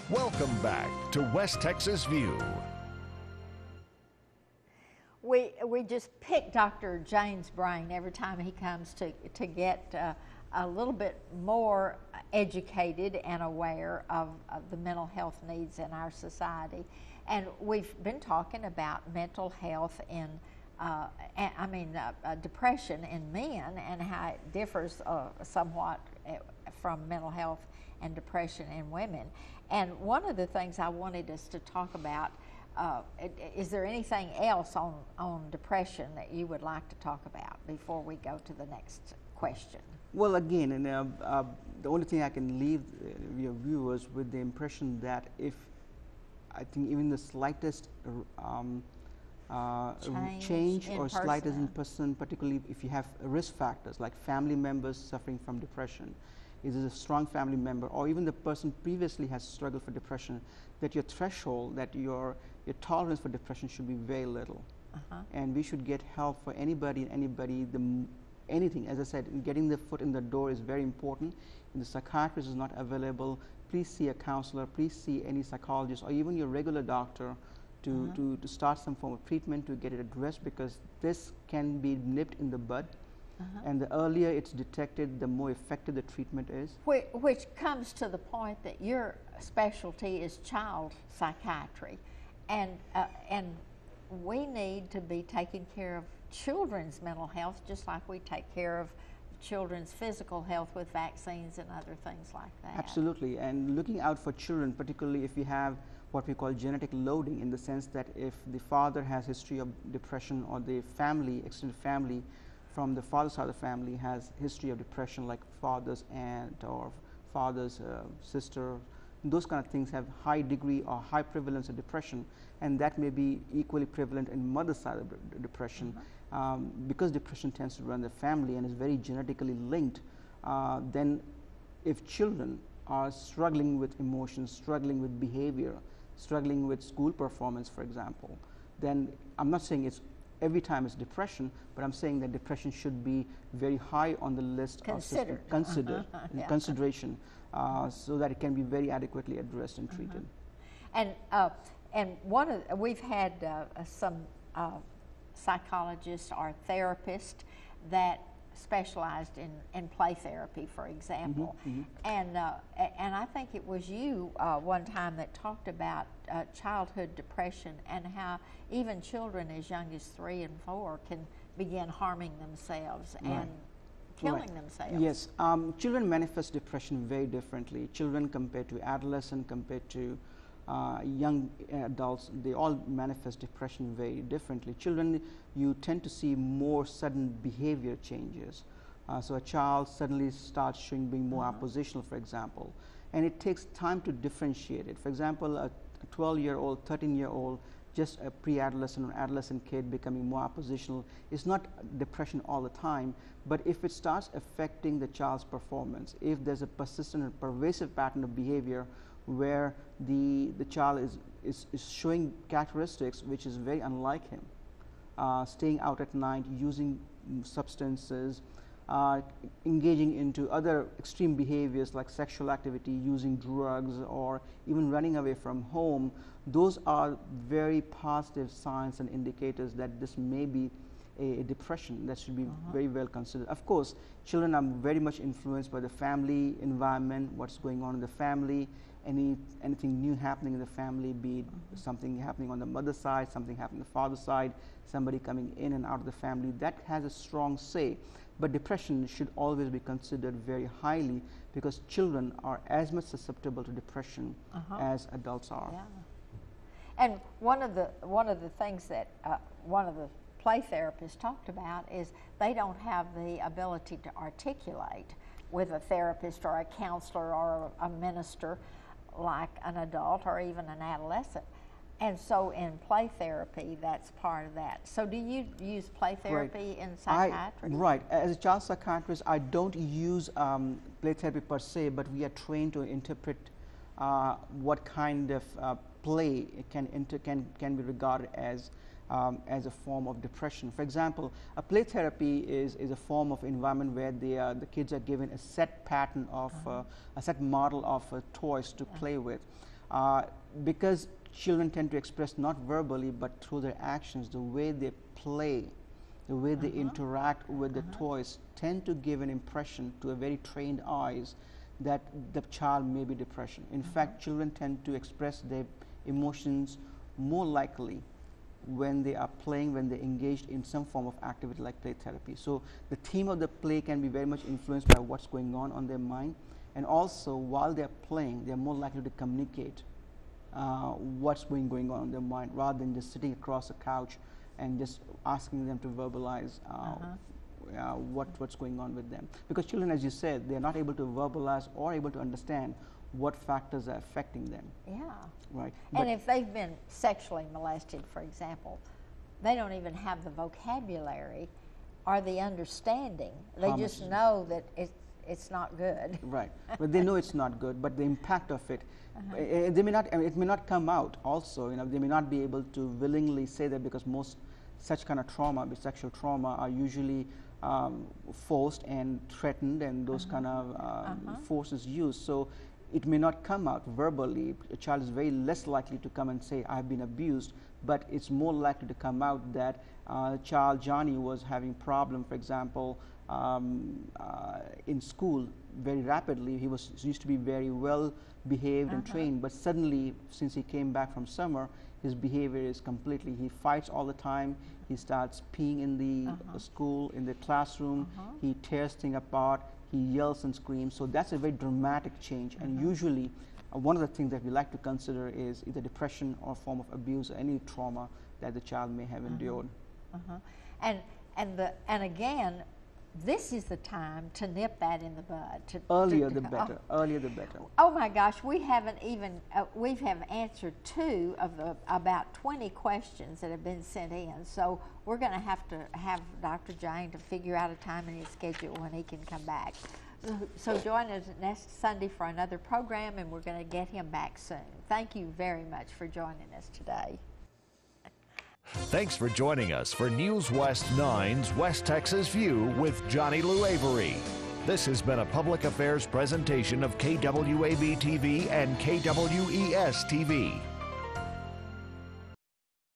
Welcome back to West Texas View. We just pick Dr. Jain's brain every time he comes to get a little bit more educated and aware of the mental health needs in our society. And we've been talking about mental health in, depression in men and how it differs somewhat from mental health and depression in women. And one of the things I wanted us to talk about, is there anything else on depression that you would like to talk about before we go to the next question? Well, again, the only thing I can leave your viewers with the impression that if I think even the slightest change or slightest in person, particularly if you have risk factors like family members suffering from depression, is a strong family member, or even the person previously has struggled for depression, that your threshold, that your tolerance for depression should be very little. And we should get help for anybody and anybody. Anything, as I said, getting the foot in the door is very important. If the psychiatrist is not available, please see a counselor, please see any psychologist or even your regular doctor to start some form of treatment to get it addressed, because this can be nipped in the bud. And the earlier it's detected, the more effective the treatment is. Which comes to the point that your specialty is child psychiatry, and we need to be taking care of children's mental health just like we take care of children's physical health with vaccines and other things like that. Absolutely, and looking out for children, particularly if you have what we call genetic loading, in the sense that if the father has history of depression, or the family, extended family from the father's side of the family has history of depression, like father's aunt or father's sister, those kind of things have high degree or high prevalence of depression, and that may be equally prevalent in mother's side of depression. Because depression tends to run the family and is very genetically linked, then if children are struggling with emotions, struggling with behavior, struggling with school performance, for example, then I'm not saying it's every time it's depression, but I'm saying that depression should be very high on the list considered. In consideration, so that it can be very adequately addressed and treated. And we've had some psychologists or therapists that specialized in play therapy, for example. And I think it was you one time that talked about childhood depression and how even children as young as 3 and 4 can begin harming themselves and killing themselves. Yes, children manifest depression very differently. Children compared to adolescent, compared to young adults, they all manifest depression very differently. Children, you tend to see more sudden behavior changes. So a child suddenly starts showing being more oppositional, for example, and it takes time to differentiate it. For example, a 12-year-old, 13-year-old, just a pre-adolescent or adolescent kid becoming more oppositional is not depression all the time, but if it starts affecting the child's performance, if there's a persistent and pervasive pattern of behavior where the child is showing characteristics which is very unlike him, staying out at night, using substances, engaging into other extreme behaviors like sexual activity, using drugs, or even running away from home, those are very positive signs and indicators that this may be a depression that should be very well considered. Of course, children are very much influenced by the family environment, what's going on in the family, anything new happening in the family, be it something happening on the mother's side, something happening on the father's side, somebody coming in and out of the family, that has a strong say. But depression should always be considered very highly, because children are as much susceptible to depression as adults are. Yeah. And one of the things that one of the play therapists talked about is they don't have the ability to articulate with a therapist or a counselor or a minister like an adult or even an adolescent. And so in play therapy, that's part of that. So do you use play therapy in psychiatry? Right. As a child psychiatrist, I don't use play therapy per se, but we are trained to interpret what kind of play can be regarded as a form of depression. For example, a play therapy is a form of environment where the kids are given a set pattern of a set model of toys to play with. because children tend to express not verbally but through their actions, the way they play, the way they interact with the toys tend to give an impression to a very trained eyes that the child may be depression. In fact, children tend to express their emotions more likely when they are playing, when they're engaged in some form of activity like play therapy. So the theme of the play can be very much influenced by what's going on their mind, and also while they're playing, they're more likely to communicate what's going on in their mind, rather than just sitting across a couch and just asking them to verbalize what's going on with them. Because children, as you said, they're not able to verbalize or able to understand what factors are affecting them. Yeah. Right. And if they've been sexually molested, for example, they don't even have the vocabulary or the understanding. They just know that it's not good. Right. But they know it's not good, but the impact of it, they may not, it may not come out also. They may not be able to willingly say that, because most such kind of trauma, sexual trauma, are usually forced and threatened, and those kind of forces used. So it may not come out verbally. A child is very less likely to come and say, I've been abused, but it's more likely to come out that child Johnny was having problem, for example, in school very rapidly. He used to be very well behaved and trained, but suddenly, since he came back from summer, his behavior is completely, he fights all the time, he starts peeing in the school, in the classroom, he tears things apart, he yells and screams. So that's a very dramatic change, and usually one of the things that we like to consider is either depression or form of abuse or any trauma that the child may have endured. And again, this is the time to nip that in the bud. Earlier the better. Earlier the better. Oh my gosh, we haven't even we have answered 2 of the about 20 questions that have been sent in. So we're going to have Dr. Jain to figure out a time in his schedule when he can come back. So join us next Sunday for another program, and we're going to get him back soon. Thank you very much for joining us today. Thanks for joining us for News West 9's West Texas View with Johnny Lou Avery. This has been a public affairs presentation of KWAB-TV and KWES-TV.